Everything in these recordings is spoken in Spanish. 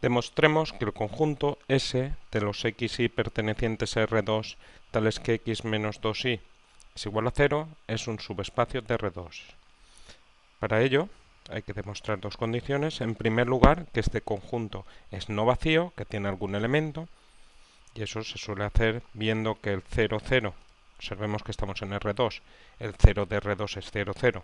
Demostremos que el conjunto S de los xy pertenecientes a R2, tales que x menos 2y es igual a 0, es un subespacio de R2. Para ello, hay que demostrar dos condiciones. En primer lugar, que este conjunto es no vacío, que tiene algún elemento, y eso se suele hacer viendo que el 0, 0, observemos que estamos en R2, el 0 de R2 es 0, 0,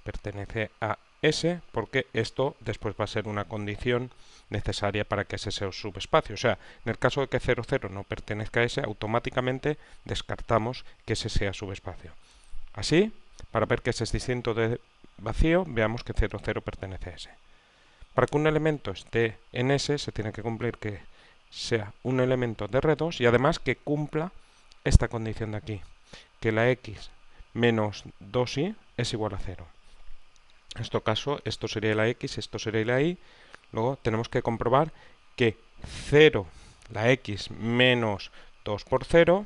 pertenece a S, porque esto después va a ser una condición necesaria para que ese sea un subespacio. O sea, en el caso de que 0, 0 no pertenezca a S, automáticamente descartamos que ese sea subespacio. Así, para ver que S es distinto de vacío, veamos que 0, 0 pertenece a S. Para que un elemento esté en S, se tiene que cumplir que sea un elemento de R2 y además que cumpla esta condición de aquí, que la x menos 2y es igual a 0. En este caso, esto sería la x, esto sería la y. Luego tenemos que comprobar que 0, la x menos 2 por 0,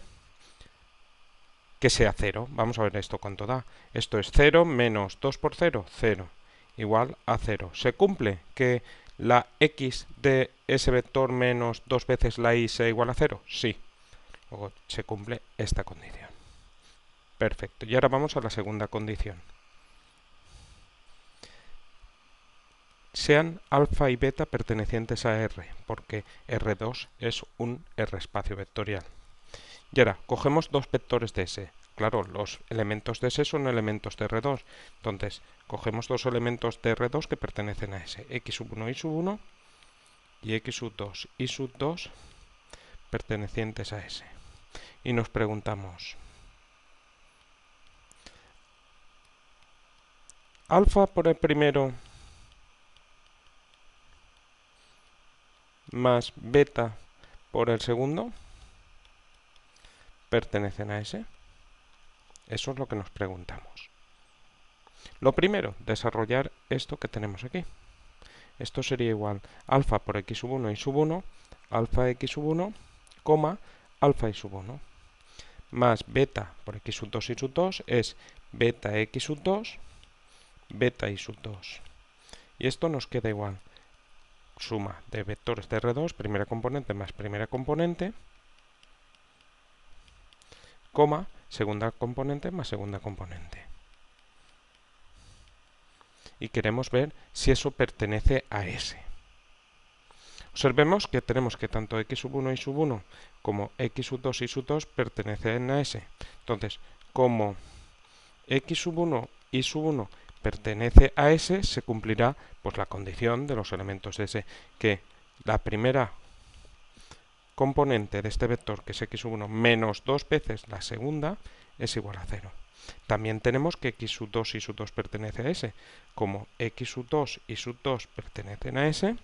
que sea 0. Vamos a ver esto cuánto da. Esto es 0 menos 2 por 0, 0, igual a 0. ¿Se cumple que la x de ese vector menos 2 veces la y sea igual a 0? Sí. Luego se cumple esta condición. Perfecto. Y ahora vamos a la segunda condición. Sean alfa y beta pertenecientes a R, porque R2 es un R espacio vectorial. Y ahora, cogemos dos vectores de S. Claro, los elementos de S son elementos de R2. Entonces, cogemos dos elementos de R2 que pertenecen a S. X1 y sub 1 y X2 y sub 2 pertenecientes a S. Y nos preguntamos, alfa por el primero más beta por el segundo pertenecen a S. Eso es lo que nos preguntamos. Lo primero, desarrollar esto que tenemos aquí. Esto sería igual alfa por x sub 1 y sub 1, alfa x sub 1, coma, alfa y sub 1, más beta por x sub 2 y sub 2 es beta x sub 2, beta y sub 2. Y esto nos queda igual suma de vectores de R2, primera componente más primera componente, coma, segunda componente más segunda componente. Y queremos ver si eso pertenece a S. Observemos que tenemos que tanto x sub 1 y sub 1 como x sub 2 y sub 2 pertenecen a S. Entonces, como x sub 1 y sub 1 pertenece a S, se cumplirá pues la condición de los elementos de S, que la primera componente de este vector, que es x sub 1, menos 2 veces la segunda, es igual a 0. También tenemos que x sub 2 y sub 2 pertenece a S. Como x sub 2 y sub 2 pertenecen a S,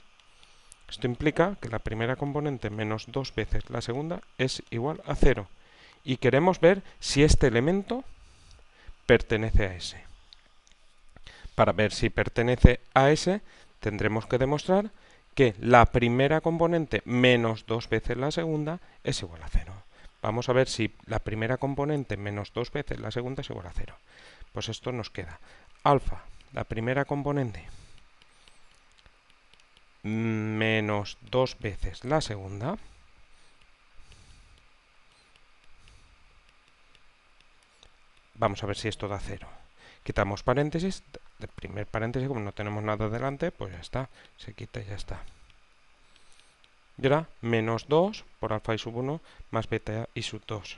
esto implica que la primera componente menos 2 veces la segunda es igual a 0. Y queremos ver si este elemento pertenece a S. Para ver si pertenece a S, tendremos que demostrar que la primera componente menos 2 veces la segunda es igual a 0. Vamos a ver si la primera componente menos 2 veces la segunda es igual a 0. Pues esto nos queda alfa, la primera componente, menos 2 veces la segunda, vamos a ver si esto da 0. Quitamos paréntesis, del primer paréntesis, como no tenemos nada delante, pues ya está, se quita y ya está. Y ahora, menos 2 por alfa y sub 1 más beta y sub 2,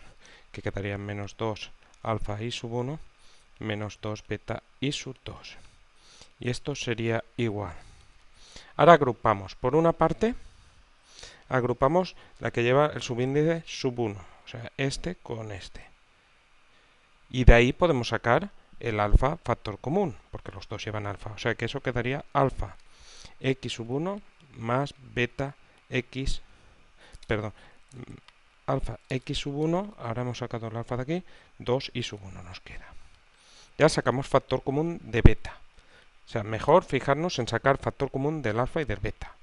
que quedaría menos 2 alfa y sub 1 menos 2 beta y sub 2. Y esto sería igual. Ahora agrupamos. Por una parte, agrupamos la que lleva el subíndice sub 1, o sea, este con este. Y de ahí podemos sacar el alfa factor común, porque los dos llevan alfa. O sea que eso quedaría alfa x sub 1 más beta x, perdón, alfa x sub 1, ahora hemos sacado el alfa de aquí, 2 y sub 1 nos queda. Ya sacamos factor común de beta. O sea, mejor fijarnos en sacar factor común del alfa y del beta.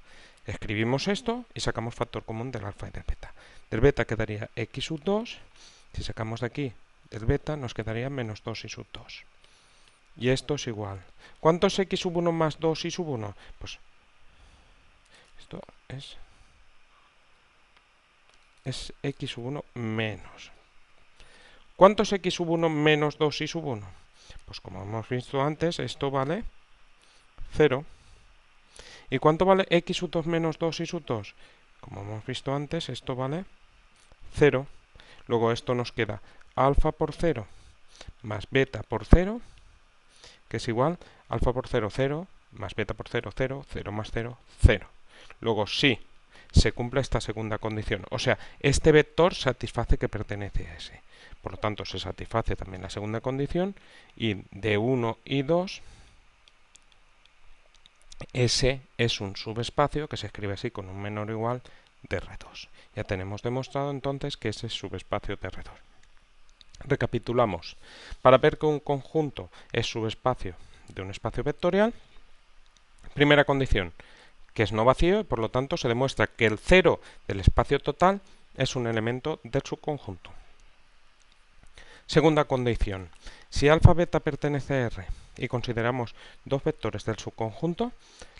Escribimos esto y sacamos factor común del alfa y del beta. Del beta quedaría x sub 2, si sacamos de aquí del beta nos quedaría menos 2 y sub 2. Y esto es igual. ¿Cuánto es x sub 1 más 2 y sub 1? Pues esto es x sub 1 menos. ¿Cuánto es x sub 1 menos 2y sub 1? Pues como hemos visto antes, esto vale 0. ¿Y cuánto vale x sub 2 menos 2y sub 2? Como hemos visto antes, esto vale 0. Luego esto nos queda alfa por 0 más beta por 0, que es igual alfa por 0, 0, más beta por 0, 0, 0 más 0, 0. Luego sí, se cumple esta segunda condición. O sea, este vector satisface que pertenece a ese. Por lo tanto, se satisface también la segunda condición y de 1 y 2, ese es un subespacio que se escribe así con un menor o igual de R2. Ya tenemos demostrado entonces que ese es subespacio de R2. Recapitulamos. Para ver que un conjunto es subespacio de un espacio vectorial, primera condición, que es no vacío y por lo tanto se demuestra que el cero del espacio total es un elemento del subconjunto. Segunda condición, si alfa beta pertenece a R y consideramos dos vectores del subconjunto,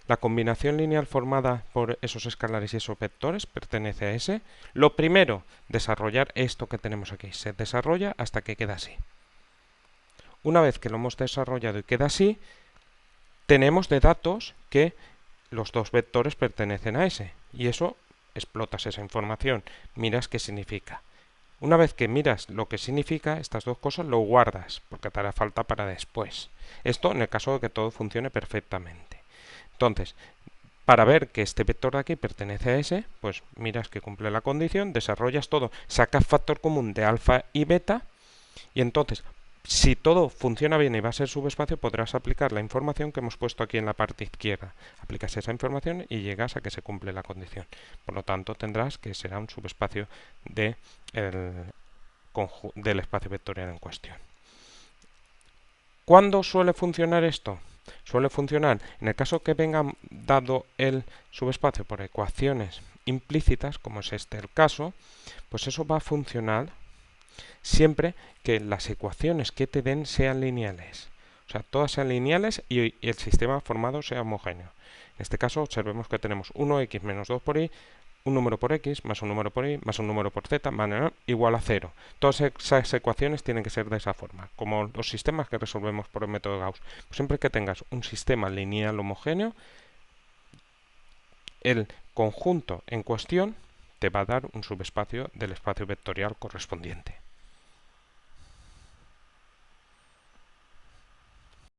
la combinación lineal formada por esos escalares y esos vectores pertenece a S. Lo primero, desarrollar esto que tenemos aquí. Se desarrolla hasta que queda así. Una vez que lo hemos desarrollado y queda así, tenemos de datos que los dos vectores pertenecen a S. Y eso, explotas esa información, miras qué significa. Una vez que miras lo que significa estas dos cosas, lo guardas, porque te hará falta para después. Esto en el caso de que todo funcione perfectamente. Entonces, para ver que este vector de aquí pertenece a ese, pues miras que cumple la condición, desarrollas todo, sacas factor común de alfa y beta, y entonces, si todo funciona bien y va a ser subespacio, podrás aplicar la información que hemos puesto aquí en la parte izquierda. Aplicas esa información y llegas a que se cumple la condición. Por lo tanto, tendrás que será un subespacio del espacio vectorial en cuestión. ¿Cuándo suele funcionar esto? Suele funcionar en el caso que venga dado el subespacio por ecuaciones implícitas, como es este el caso, pues eso va a funcionar siempre que las ecuaciones que te den sean lineales. O sea, todas sean lineales y el sistema formado sea homogéneo. En este caso, observemos que tenemos 1x menos 2 por y, un número por x, más un número por y, más un número por z, igual a 0. Todas esas ecuaciones tienen que ser de esa forma, como los sistemas que resolvemos por el método Gauss. Pues siempre que tengas un sistema lineal homogéneo, el conjunto en cuestión te va a dar un subespacio del espacio vectorial correspondiente.